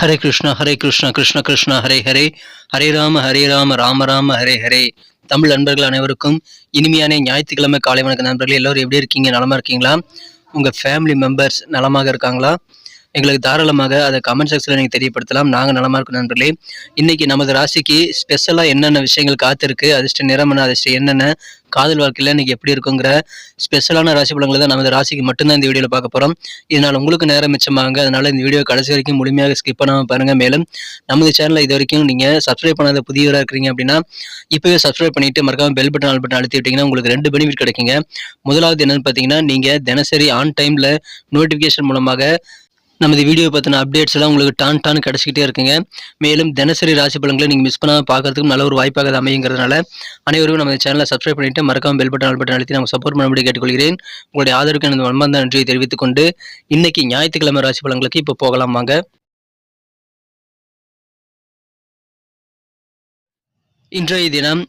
ஹரே கிருஷ்ணா கிருஷ்ண கிருஷ்ணா ஹரே ஹரே, ஹரே ராம ராம ராம ஹரே ஹரே. தமிழ் நண்பர்கள் அனைவருக்கும் இனிமையான ஞாயிற்றுக்கிழமை காலை வணக்க நண்பர்களே. எல்லோரும் எப்படி இருக்கீங்க? நலமா இருக்கீங்களா? உங்கள் ஃபேமிலி மெம்பர்ஸ் நலமாக இருக்காங்களா? எங்களுக்கு தாராளமாக அதை கமெண்ட் செக்ஷனில் நீங்கள் தெரியப்படுத்தலாம். நாங்கள் நலமாக இருக்கோம் நண்பர்களே. இன்றைக்கி நமது ராசிக்கு ஸ்பெஷலாக என்னென்ன விஷயங்கள் காத்திருக்கு, அதிர்ஷ்ட நிறமன அதிர்ஷ்டம் என்னென்ன, காதல் வாழ்க்கையில் இன்றைக்கி எப்படி இருக்குங்கிற ஸ்பெஷலான ராசி பலன்களை தான் நமது ராசிக்கு மட்டும்தான் இந்த வீடியோவில் பார்க்க போகிறோம். இதனால் உங்களுக்கு நேரம் மிச்சமாகுங்க. அதனால் இந்த வீடியோ கடைசி வரைக்கும் முழுமையாக ஸ்கிப் பண்ணாமல் பாருங்கள். மேலும் நமது சேனலில் இது வரைக்கும் நீங்கள் சப்ஸ்கிரைப் பண்ணாத புதியவராக இருக்கிறீங்க அப்படின்னா இப்போவே சப்ஸ்கிரைப் பண்ணிவிட்டு மறக்காமல் பெல் பட்டன் ஆல் பட்டன் அழுத்தி விட்டிங்கன்னா உங்களுக்கு 2 பெனிஃபிட் கிடைக்குங்க. முதலாவது என்னென்னு பார்த்தீங்கன்னா, நீங்கள் தினசரி ஆன் டைமில் நோட்டிஃபிகேஷன் மூலமாக நமது வீடியோ பற்றின அப்டேட்ஸ் எல்லாம் உங்களுக்கு டான் கிடச்சிக்கிட்டே இருக்குங்க. மேலும் தினசரி ராசி பலன்களை நீங்கள் மிஸ் பண்ணாமல் பார்க்கறதுக்கும் நல்ல ஒரு வாய்ப்பாக அமையுங்கிறதுனால அனைவரும் நம்ம சேனலை சப்ஸ்கிரைப் பண்ணிவிட்டு மறக்காமல் பெல் பட்டன் ஆல் பட்டன் அழுத்தி நம்ம சப்போர்ட் பண்ணும்படி கேட்டுக்கொள்கிறேன். உங்களுடைய ஆதரவுக்கு எனது மனமார்ந்த நன்றியை தெரிவித்துக் கொண்டு இன்னைக்கு ஞாயிற்றுக்கிழமை ராசி பலன்களுக்கு இப்போ போகலாம் வாங்க. இன்றைய தினம்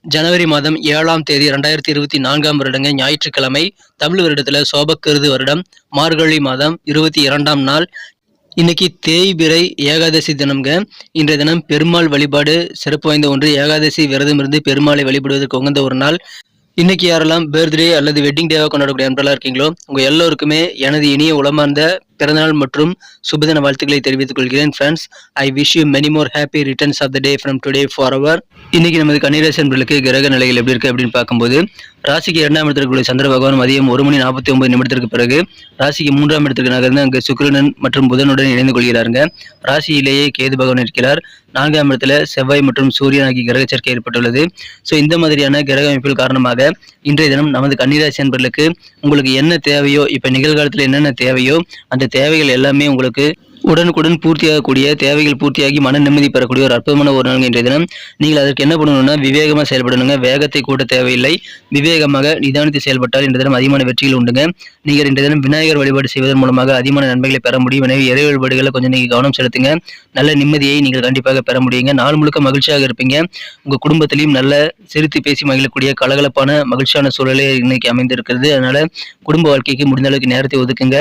ஜனவரி மாதம் 7ஆம் தேதி 2024 வருடங்க, ஞாயிற்றுக்கிழமை. தமிழ் வருடத்தில் சோபக்கருது வருடம், மார்கழி மாதம் 22ஆம் நாள். இன்னைக்கு தேய்பிறை ஏகாதசி தினம்ங்க. இன்றைய தினம் பெருமாள் வழிபாடு சிறப்பு வாய்ந்த ஒன்று. ஏகாதசி விரதம் இருந்து பெருமாளை வழிபடுவதற்கு உகந்த ஒரு நாள். இன்னைக்கு யாரெல்லாம் பர்த்டே அல்லது வெட்டிங் டேவாக கொண்டாடக்கூடிய நண்பர்களாக இருக்கீங்களோ உங்கள் எல்லோருக்குமே எனது இனிய உளமார்ந்த பிறந்தநாள் மற்றும் சுபதின வாழ்த்துக்களை தெரிவித்துக் கொள்கிறேன். Friends, I wish you many more happy returns of the day from today for our. இன்னைக்கு நமது கன்னிராசி நண்பர்களுக்கு கிரக நிலைகள் எப்படி இருக்கு அப்படின்னு பார்க்கும்போது, ராசிக்கு 2ஆம் இடத்திற்கு சந்திர பகவான் மதியம் 1:49 பிறகு ராசிக்கு 3ஆம் இடத்திற்கு நகர்ந்து அங்கு சுக்கிரன் மற்றும் புதனுடன் இணைந்து கொள்கிறாருங்க. ராசியிலேயே கேது பகவான் இருக்கிறார். 4ஆம் இடத்துல செவ்வாய் மற்றும் சூரியன் ஆகிய கிரக சேர்க்கை ஏற்பட்டுள்ளது. ஸோ இந்த மாதிரியான கிரக அமைப்பில் காரணமாக இன்றைய தினம் நமது கன்னிராசி நண்பர்களுக்கு உங்களுக்கு என்ன தேவையோ, இப்போ நிகழ்காலத்தில் என்னென்ன தேவையோ அந்த தேவைகள் எல்லாமே உங்களுக்கு உடனுக்குடன் பூர்த்தியாகக்கூடிய, தேவைகள் பூர்த்தியாகி மன நிம்மதி பெறக்கூடிய ஒரு அற்புதமான ஒரு நாள் இன்றைய தினம். நீங்கள் அதற்கு என்ன பண்ணணும்னா விவேகமாக செயல்படணுங்க. வேகத்தை கூட்ட தேவையில்லை. விவேகமாக நிதானித்து செயல்பட்டால் இன்றைய தினம் அதிகமான வெற்றிகள் உண்டுங்க. நீங்கள் இன்றைய தினம் விநாயகர் வழிபாடு செய்வதன் மூலமாக அதிகமான நன்மைகளை பெற முடியும். எனவே இறை வழிபாடுகளை கொஞ்சம் நீங்கள் கவனம் செலுத்துங்க. நல்ல நிம்மதியை நீங்கள் கண்டிப்பாக பெற முடியுங்க. நாள் முழுக்க மகிழ்ச்சியாக இருப்பீங்க. உங்கள் குடும்பத்திலையும் நல்ல சிரித்து பேசி மகிழக்கூடிய கலகலப்பான மகிழ்ச்சியான சூழலே இன்னைக்கு அமைந்திருக்கிறது. அதனால குடும்ப வாழ்க்கைக்கு முடிந்த அளவுக்கு நேரத்தை ஒதுக்குங்க.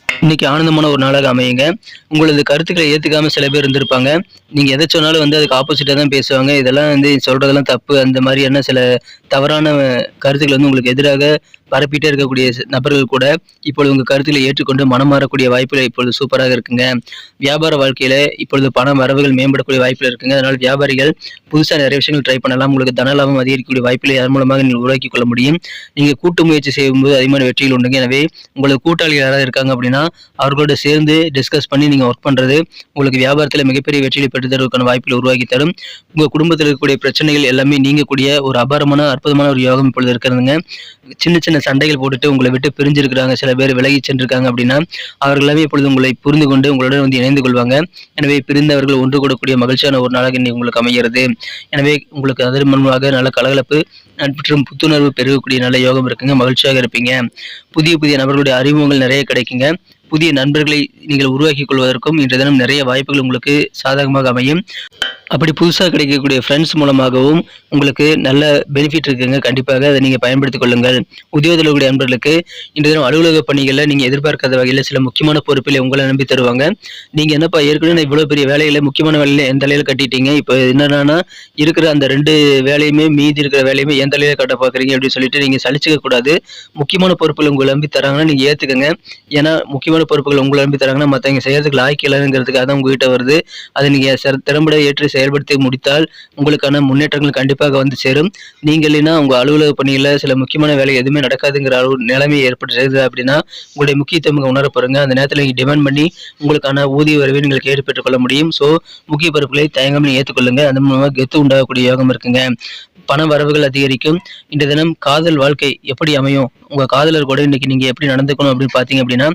இன்னைக்கு ஆனந்தமான ஒரு நாளாக அமையுங்க. உங்களது கருத்துக்களை ஏற்றுக்காம சில பேர் இருந்திருப்பாங்க. நீங்கள் எதை சொன்னாலும் அதுக்கு ஆப்போசிட்டாக தான் பேசுவாங்க. இதெல்லாம் சொல்கிறதெல்லாம் தப்பு, அந்த மாதிரியான சில தவறான கருத்துக்கள் உங்களுக்கு எதிராக பரப்பிட்டே இருக்கக்கூடிய நபர்கள் கூட இப்பொழுது உங்கள் கருத்துக்களை ஏற்றுக்கொண்டு மனம் மாறக்கூடிய வாய்ப்புகள் இப்பொழுது சூப்பராக இருக்குங்க. வியாபார வாழ்க்கையில் இப்பொழுது பண வரவுகள் மேம்படக்கூடிய வாய்ப்புகள் இருக்குங்க. அதனால் வியாபாரிகள் புதுசாக நிறைய விஷயங்கள் ட்ரை பண்ணலாம். உங்களுக்கு தன லாபம் அதிகரிக்கக்கூடிய வாய்ப்புகளை அதன் மூலமாக நீங்கள் உருவாக்கி கொள்ள முடியும். நீங்கள் கூட்டு முயற்சி செய்யும்போது அதிகமான வெற்றிகள் உண்டுங்க. எனவே உங்களுக்கு கூட்டாளிகள் யாராவது இருக்காங்க அப்படின்னா அவர்களோட சேர்ந்து டிஸ்கஸ் பண்ணி நீங்கள் ஒர்க் பண்ணுறது உங்களுக்கு வியாபாரத்தில் மிகப்பெரிய வெற்றியை பெற்று தருவதற்கான வாய்ப்புகளை உருவாக்கி தரும். உங்கள் குடும்பத்தில் இருக்கக்கூடிய பிரச்சனைகள் எல்லாமே நீங்கக்கூடிய ஒரு அபாரமான அற்புதமான ஒரு யோகம் இப்பொழுது இருக்கிறதுங்க. சின்ன சண்டைகள் போட்டுட்டு உங்களை விட்டு பிரிஞ்சிருக்கிறாங்க, சில பேர் விலகி சென்றிருக்காங்க அப்படின்னா அவர்கள் எல்லாமே இப்பொழுது உங்களை புரிந்து கொண்டு உங்களுடன் இணைந்து கொள்வாங்க. எனவே பிரிந்தவர்கள் ஒன்று கூடக்கூடிய மகிழ்ச்சியான ஒரு நாளாக இன்னைக்கு உங்களுக்கு அமைகிறது. எனவே உங்களுக்கு அதன் மூலமாக நல்ல கலகலப்பு மற்றும் புத்துணர்வு பெருகக்கூடிய நல்ல யோகம் இருக்குங்க. மகிழ்ச்சியாக இருப்பீங்க. புதிய நபர்களுடைய அறிமுகங்கள் நிறைய கிடைக்குங்க. புதிய நண்பர்களை நீங்கள் உருவாக்கி கொள்வதற்கும் இன்றைய தினம் நிறைய வாய்ப்புகள் உங்களுக்கு சாதகமாக அமையும். அப்படி புதுசாக கிடைக்கக்கூடிய ஃப்ரெண்ட்ஸ் மூலமாகவும் உங்களுக்கு நல்ல பெனிஃபிட் இருக்குங்க. கண்டிப்பாக அதை நீங்கள் பயன்படுத்திக் கொள்ளுங்கள். உத்தியோகத்தில் கூடிய நண்பர்களுக்கு இன்றைய தினம் அலுவலக பணிகளில் நீங்கள் எதிர்பார்க்காத வகையில் சில முக்கியமான பொறுப்பில் உங்களை நம்பி தருவாங்க. நீங்கள் என்னப்பா ஏற்கனவே இவ்வளோ பெரிய வேலையில் முக்கியமான வேலையில் என் தலையில் கட்டிட்டீங்க, இப்போ என்னன்னா இருக்கிற அந்த 2 வேலையுமே மீதி இருக்கிற வேலையுமே என் தலையில் கட்ட பார்க்குறீங்க அப்படின்னு சொல்லிட்டு நீங்கள் சலிச்சுக்க கூடாது. முக்கியமான பொறுப்புகள் உங்களை நம்பி தராங்கன்னா நீங்கள் ஏற்றுக்கங்க. ஏன்னா முக்கியமான பொறுப்புகள் உங்களை நம்பி தராங்கன்னா மற்றவங்க செய்யறதுக்கு லாய்க்கலங்கிறதுக்காக தான் உங்ககிட்ட வருது. அதை நீங்கள் திறம்பட ஏற்று செயல்படுத்தி முடித்தால் உங்களுக்கான முன்னேற்றங்கள் கண்டிப்பாக வந்து சேரும். நீங்கள் இல்லைன்னா உங்கள் அலுவலக பணியில் சில முக்கியமான வேலை எதுவுமே நடக்காதுங்கிற நிலைமை ஏற்படுறது அப்படின்னா உங்களுடைய முக்கியத்துவம் உணர போறீங்க. அந்த நேரத்தில் நீங்கள் டிமாண்ட் பண்ணி உங்களுக்கான ஊதிய வரவை நீங்கள் கேட்டு பெற்றுக்கொள்ள முடியும். ஸோ முக்கிய பொறுப்புகளை தயங்காமல் ஏற்றுக்கொள்ளுங்க. அதன் மூலமாக கெத்து உண்டாகக்கூடிய யோகம் இருக்குங்க. பண வரவுகள் அதிகரிக்கும். இந்த தினம் காதல் வாழ்க்கை எப்படி அமையும், உங்கள் காதலர் கூட இன்னைக்கு நீங்கள் எப்படி நடந்துக்கணும் அப்படின்னு பார்த்தீங்க அப்படின்னா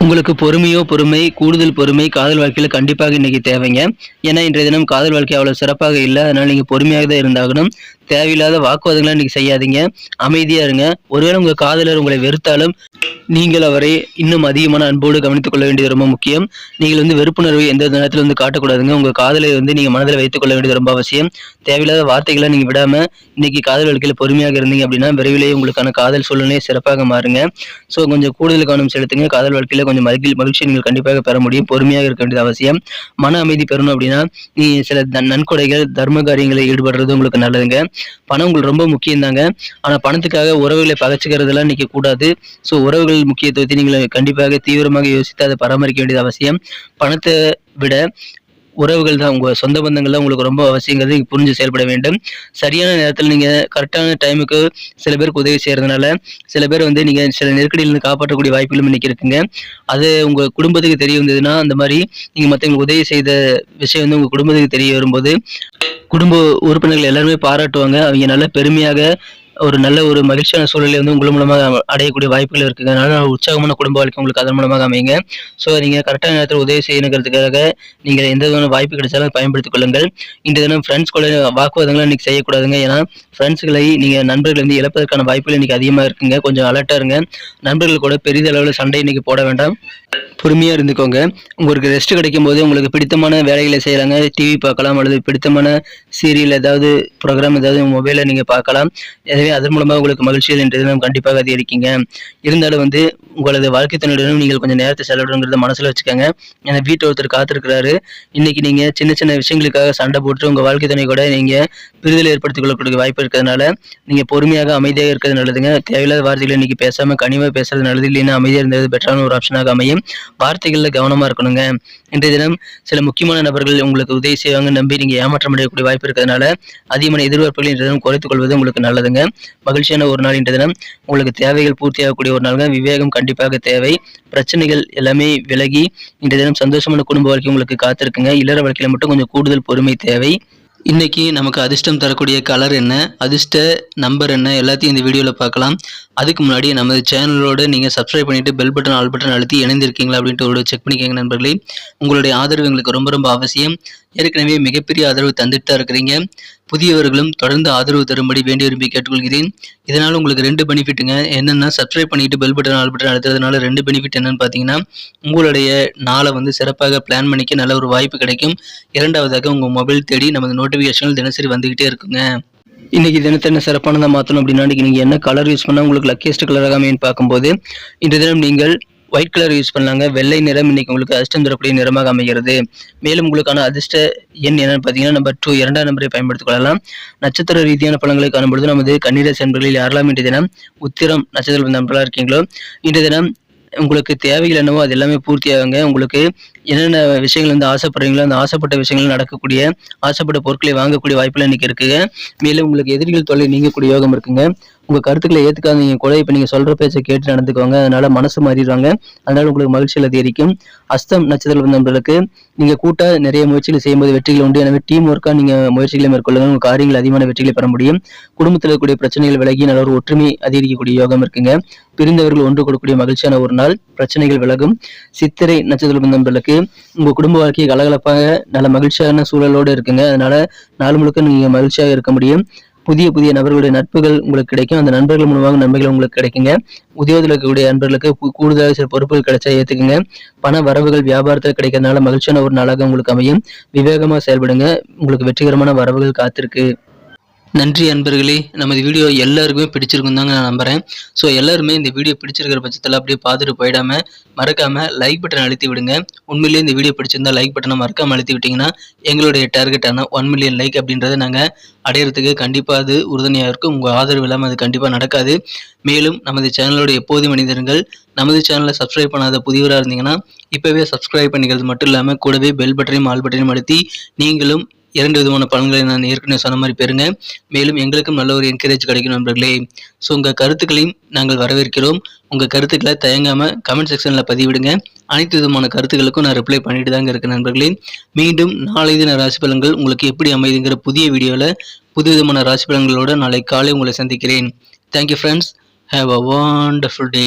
உங்களுக்கு பொறுமை, கூடுதல் பொறுமை காதல் வாழ்க்கையில் கண்டிப்பாக இன்னைக்கு தேவைங்க. ஏன்னா இன்றைய தினம் காதல் வாழ்க்கை அவ்வளோ சிறப்பாக இல்லை. அதனால் நீங்கள் பொறுமையாக தான் இருந்தாகணும். தேவையில்லாத வாக்குவாதங்களாம் இன்னைக்கு செய்யாதீங்க. அமைதியாக இருங்க. ஒருவேளை உங்கள் காதலர் உங்களை வெறுத்தாலும் நீங்கள் அவரை இன்னும் அதிகமான அன்போடு கவனித்துக் கொள்ள வேண்டியது ரொம்ப முக்கியம். நீங்கள் வெறுப்புணர்வை எந்த நேரத்தில் காட்டக்கூடாதுங்க. உங்கள் காதலை நீங்கள் மனதில் வைத்துக் கொள்ள வேண்டியது ரொம்ப அவசியம். தேவையில்லாத வார்த்தைகளை நீங்கள் விடாமல் இன்னைக்கு காதல் வாழ்க்கையில் பொறுமையாக இருந்தீங்க அப்படின்னா விரைவிலேயே உங்களுக்கான காதல் சூழ்நிலை சிறப்பாக மாறுங்க. ஸோ கொஞ்சம் கூடுதல் கவனம் செலுத்துங்க. காதல் வாழ்க்கையில் கொஞ்சம் மகிழ்ச்சியை நீங்கள் கண்டிப்பாக பெற முடியும். பொறுமையாக இருக்க வேண்டியது அவசியம். மன அமைதி பெறணும் அப்படின்னா நீ சில நன்கொடைகள் தர்ம காரியங்களில் ஈடுபடுறது உங்களுக்கு நல்லதுங்க. பணம் உங்களுக்கு ரொம்ப முக்கியம் தாங்க. ஆனா பணத்துக்காக உறவுகளை பகைச்சுக்கிறதெல்லாம் இன்னைக்கு கூடாது. ஸோ உறவுகள் முக்கியத்துவத்தை நீங்கள் கண்டிப்பாக தீவிரமாக யோசித்து அதை பராமரிக்க வேண்டியது அவசியம். பணத்தை விட உறவுகள் தான், உங்க சொந்த பந்தங்கள் தான் உங்களுக்கு ரொம்ப அவசியங்கிறது நீங்க புரிஞ்சு செயல்பட வேண்டும். சரியான நேரத்தில் நீங்க கரெக்டான டைமுக்கு சில பேருக்கு உதவி செய்யறதுனால சில பேர் வந்து நீங்க சில நெருக்கடியிலிருந்து காப்பாற்றக்கூடிய வாய்ப்புகளும் இன்னைக்கு இருக்குங்க. அது உங்க குடும்பத்துக்கு தெரிய வந்ததுன்னா, அந்த மாதிரி நீங்க மற்றவங்களுக்கு உதவி செய்த விஷயம் வந்து உங்க குடும்பத்துக்கு தெரிய வரும்போது குடும்ப உறுப்பினர்கள் எல்லாருமே பாராட்டுவாங்க. அவங்க நல்ல பெருமையாக ஒரு நல்ல ஒரு மகிழ்ச்சியான சூழலை வந்து உங்கள் மூலமாக அடையக்கூடிய வாய்ப்புகள் இருக்குங்க. அதனால உற்சாகமான குடும்ப வாழ்க்கை உங்களுக்கு அதன் மூலமாக அமையுங்க. ஸோ நீங்க கரெக்டான நேரத்தில் உதவி செய்யணுங்கிறதுக்காக நீங்க எந்த விதமான வாய்ப்பு கிடைச்சாலும் அதை பயன்படுத்திக் கொள்ளுங்கள். இன்றைய தினம் ஃப்ரெண்ட்ஸ் கூட வாக்குவாதங்களை இன்னைக்கு செய்யக்கூடாதுங்க. ஏன்னா ஃப்ரெண்ட்ஸ்களை நீங்க நண்பர்களை வந்து இழப்பதற்கான வாய்ப்புகள் இன்னைக்கு அதிகமாக இருக்குங்க. கொஞ்சம் அலர்ட்டா இருங்க. நண்பர்கள் கூட பெரிதளவில் சண்டை இன்னைக்கு போட வேண்டாம். பொறுமையா இருந்துக்கோங்க. உங்களுக்கு ரெஸ்ட் கிடைக்கும் போது உங்களுக்கு பிடித்தமான வேலைகளை செய்யலாங்க. டிவி பார்க்கலாம் அல்லது பிடித்தமான சீரியல் ஏதாவது ப்ரோக்ராம் ஏதாவது மொபைலில் நீங்க பார்க்கலாம். எனவே அதன் மூலமாக உங்களுக்கு மகிழ்ச்சிகள் இன்றைய தினம் கண்டிப்பாக அதிகரிக்குங்க. இருந்தாலும் வந்து உங்களது வாழ்க்கை துணையுடனும் நீங்கள் கொஞ்சம் நேரத்தை செலவிடுங்கிறத மனசுல வச்சுக்கோங்க. ஏன்னா வீட்டை ஒருத்தர் காத்திருக்கிறாரு. இன்னைக்கு நீங்க சின்ன சின்ன விஷயங்களுக்காக சண்டை போட்டு உங்க வாழ்க்கை துணை கூட நீங்க பிரிதல் ஏற்படுத்திக் கொள்ளக்கூடிய வாய்ப்பு இருக்கிறதுனால நீங்க பொறுமையாக அமைதியாக இருக்கிறது நல்லதுங்க. தேவையில்லாத வார்த்தைகளை இன்னைக்கு பேசாம கனிவாக பேசுறது நல்லது. இல்லைன்னா அமைதியாக இருந்தது பெட்டரான ஒரு ஆப்ஷனாக அமையும். வார்த்தைகள்ல கவனமா இருக்கணுங்க. இன்றைய தினம் சில முக்கியமான நபர்கள் உங்களுக்கு உதவி செய்வாங்க நம்பி நீங்க ஏமாற்றம் அடையக்கூடிய வாய்ப்பு இருக்கிறதுனால அதிகமான எதிர்பார்ப்புகளை இன்றைய தினம் குறைத்துக் கொள்வது உங்களுக்கு நல்லதுங்க. மகிழ்ச்சியான ஒரு நாள் இன்றைய தினம். உங்களுக்கு தேவைகள் பூர்த்தியாகக்கூடிய ஒரு நாளுங்க. விவேகம் கண்டிப்பாக தேவை. பிரச்சனைகள் எல்லாமே விலகி இன்றைய தினம் சந்தோஷமான குடும்ப வாழ்க்கை உங்களுக்கு காத்திருக்குங்க. இல்லற வாழ்க்கையில மட்டும் கொஞ்சம் கூடுதல் பொறுமை தேவை. இன்னைக்கு நமக்கு அதிர்ஷ்டம் தரக்கூடிய கலர் என்ன, அதிர்ஷ்ட நம்பர் என்ன, எல்லாத்தையும் இந்த வீடியோவில் பார்க்கலாம். அதுக்கு முன்னாடி நமது சேனலோட நீங்கள் சப்ஸ்கிரைப் பண்ணிட்டு பெல் பட்டன் ஆல் பட்டன் அழுத்தி இணைந்திருக்கீங்களா அப்படின்ட்டு ஒரு செக் பண்ணிக்கோங்க நண்பர்களே. உங்களுடைய ஆதரவு எங்களுக்கு ரொம்ப ரொம்ப அவசியம். ஏற்கனவே மிகப்பெரிய ஆதரவு தந்துட்டு தான் இருக்கிறீங்க. புதியவர்களும் தொடர்ந்து ஆதரவு தரும்படி வேண்டி விரும்பி கேட்டுக்கொள்கிறேன். இதனால் உங்களுக்கு 2 பெனிஃபிட்டுங்க. என்னென்னா சப்ஸ்கிரைப் பண்ணிட்டு பெல் பட்டன் ஆல் பட்டன் அழுத்துறதுனால 2 பெனிஃபிட் என்னன்னு பார்த்தீங்கன்னா, உங்களுடைய நாளை வந்து சிறப்பாக பிளான் பண்ணிக்க நல்ல ஒரு வாய்ப்பு கிடைக்கும். இரண்டாவதாக உங்கள் மொபைல் தேடி நமது நோட்டிஃபிகேஷன்கள் தினசரி வந்துகிட்டே இருக்குங்க. இன்னைக்கு தினத்தை என்ன சிறப்பானதாக மாற்றணும் அப்படின்னா, நீங்கள் என்ன கலர் யூஸ் பண்ணால் உங்களுக்கு லக்கியஸ்ட் கலராக அமைன்னு பார்க்கும்போது இன்றைய தினம் நீங்கள் ஒயிட் கலர் யூஸ் பண்ணலாங்க. வெள்ளை நிறம் இன்னைக்கு உங்களுக்கு அதிர்ஷ்டம் தரக்கூடிய நிறமாக அமைகிறது. மேலும் உங்களுக்கான அதிர்ஷ்ட எண் என்னன்னு பார்த்தீங்கன்னா நம்பர் 2 2ஆம் நம்பரை பயன்படுத்திக் கொள்ளலாம். நட்சத்திர ரீதியான பலன்களை காணும்பொழுது நமது கன்னிராசி அன்பர்களில் யாரெல்லாம் இன்றைய தினம் உத்திரம் நட்சத்திர நண்பர்களாக இருக்கீங்களோ இன்றைய தினம் உங்களுக்கு தேவைகள் என்னவோ அது எல்லாமே பூர்த்தியாகுங்க. உங்களுக்கு என்னென்ன விஷயங்கள் வந்து ஆசைப்படுறீங்களோ அந்த ஆசைப்பட்ட விஷயங்கள் நடக்கக்கூடிய ஆசைப்பட்ட பொருட்களை வாங்கக்கூடிய வாய்ப்புகள் இன்னைக்கு இருக்குங்க. மேலும் உங்களுக்கு எதிரிகள் தொல்லை நீங்கக்கூடிய யோகம் இருக்குங்க. உங்க கருத்துக்களை ஏத்துக்காதீங்க கூட இப்ப நீங்க சொல்ற பேச்சை கேட்டு நடந்துக்குவாங்க. அதனால மனசு மாறிடுவாங்க. அதனால உங்களுக்கு மகிழ்ச்சியில் அதிகரிக்கும். அஸ்தம் நட்சத்திர நண்பர்களுக்கு நீங்க கூட்டா நிறைய முயற்சிகள் செய்யும்போது வெற்றிகள் உண்டு. எனவே டீம் ஒர்க்கா நீங்க முயற்சிகளை மேற்கொள்ளுங்க. உங்க காரியங்கள் அதிகமான வெற்றிகளை பெற முடியும். குடும்பத்தில் இருக்கக்கூடிய பிரச்சனைகள் விலகி நல்ல ஒரு ஒற்றுமை அதிகரிக்கக்கூடிய யோகம் இருக்குங்க. பிரிந்தவர்கள் ஒன்று கொடுக்கக்கூடிய மகிழ்ச்சியான ஒரு நாள். பிரச்சனைகள் விலகும். சித்திரை நட்சத்திர நண்பர்களுக்கு உங்க குடும்ப வாழ்க்கை கலகலப்பாக நல்ல மகிழ்ச்சியான சூழலோடு இருக்குங்க. அதனால நாள் முழுக்க நீங்க மகிழ்ச்சியாக இருக்க முடியும். புதிய புதிய நபர்களுடைய நட்புகள் உங்களுக்கு கிடைக்கும். அந்த நண்பர்கள் மூலமாக நன்மைகள் உங்களுக்கு கிடைக்குங்க. உத்தியோகத்தில் இருக்கக்கூடிய நண்பர்களுக்கு கூடுதலாக சில பொறுப்புகள் கிடைச்சா ஏத்துக்குங்க. பண வரவுகள் வியாபாரத்தில் கிடைக்கிறதுனால மகிழ்ச்சியான ஒரு நாளாக உங்களுக்கு அமையும். விவேகமா செயல்படுங்க. உங்களுக்கு வெற்றிகரமான வரவுகள் காத்திருக்கு. நன்றி அன்பர்களே. நமது வீடியோ எல்லாருக்குமே பிடிச்சிருக்கும் தாங்க நான் நம்புறேன். ஸோ எல்லாருமே இந்த வீடியோ பிடிச்சிருக்கிற பட்சத்தில் அப்படியே பார்த்துட்டு போயிடாம மறக்காம லைக் பட்டன் அழுத்தி விடுங்க. உண்மையிலேயே இந்த வீடியோ பிடிச்சிருந்தா லைக் பட்டனை மறக்காம அழுத்தி விட்டீங்கன்னா எங்களுடைய டார்கெட்டான 1 மில்லியன் லைக் அப்படின்றத நாங்கள் அடையிறதுக்கு கண்டிப்பாக அது உறுதுணையாக இருக்கும். உங்கள் ஆதரவு இல்லாமல் அது கண்டிப்பாக நடக்காது. மேலும் நமது சேனலோட எப்போதும் மனிதர்கள் நமது சேனலை சப்ஸ்கிரைப் பண்ணாத புதியவராக இருந்தீங்கன்னா இப்போவே சப்ஸ்கிரைப் பண்ணிக்கிறது மட்டும் இல்லாமல் கூடவே பெல் பட்டனையும் ஆல் பட்டனையும் அழுத்தி நீங்களும் 2 விதமான பலன்களை நான் ஏற்கனவே சொன்ன மாதிரி பெறுங்க. மேலும் எங்களுக்கும் நல்ல ஒரு என்கரேஜ் கிடைக்கும் நண்பர்களே. ஸோ உங்கள் கருத்துக்களையும் நாங்கள் வரவேற்கிறோம். உங்கள் கருத்துக்களை தயங்காமல் கமெண்ட் செக்ஷனில் பதிவிடுங்க. அனைத்து விதமான கருத்துக்களுக்கும் நான் ரிப்ளை பண்ணிட்டு தாங்க இருக்கேன் நண்பர்களே. மீண்டும் நாளை தின ராசி பலன்கள் உங்களுக்கு எப்படி அமைதுங்கிற புதிய வீடியோவில் புது விதமான ராசி பலன்களோடு நாளை காலை உங்களை சந்திக்கிறேன். Thank you friends. Have a wonderful day.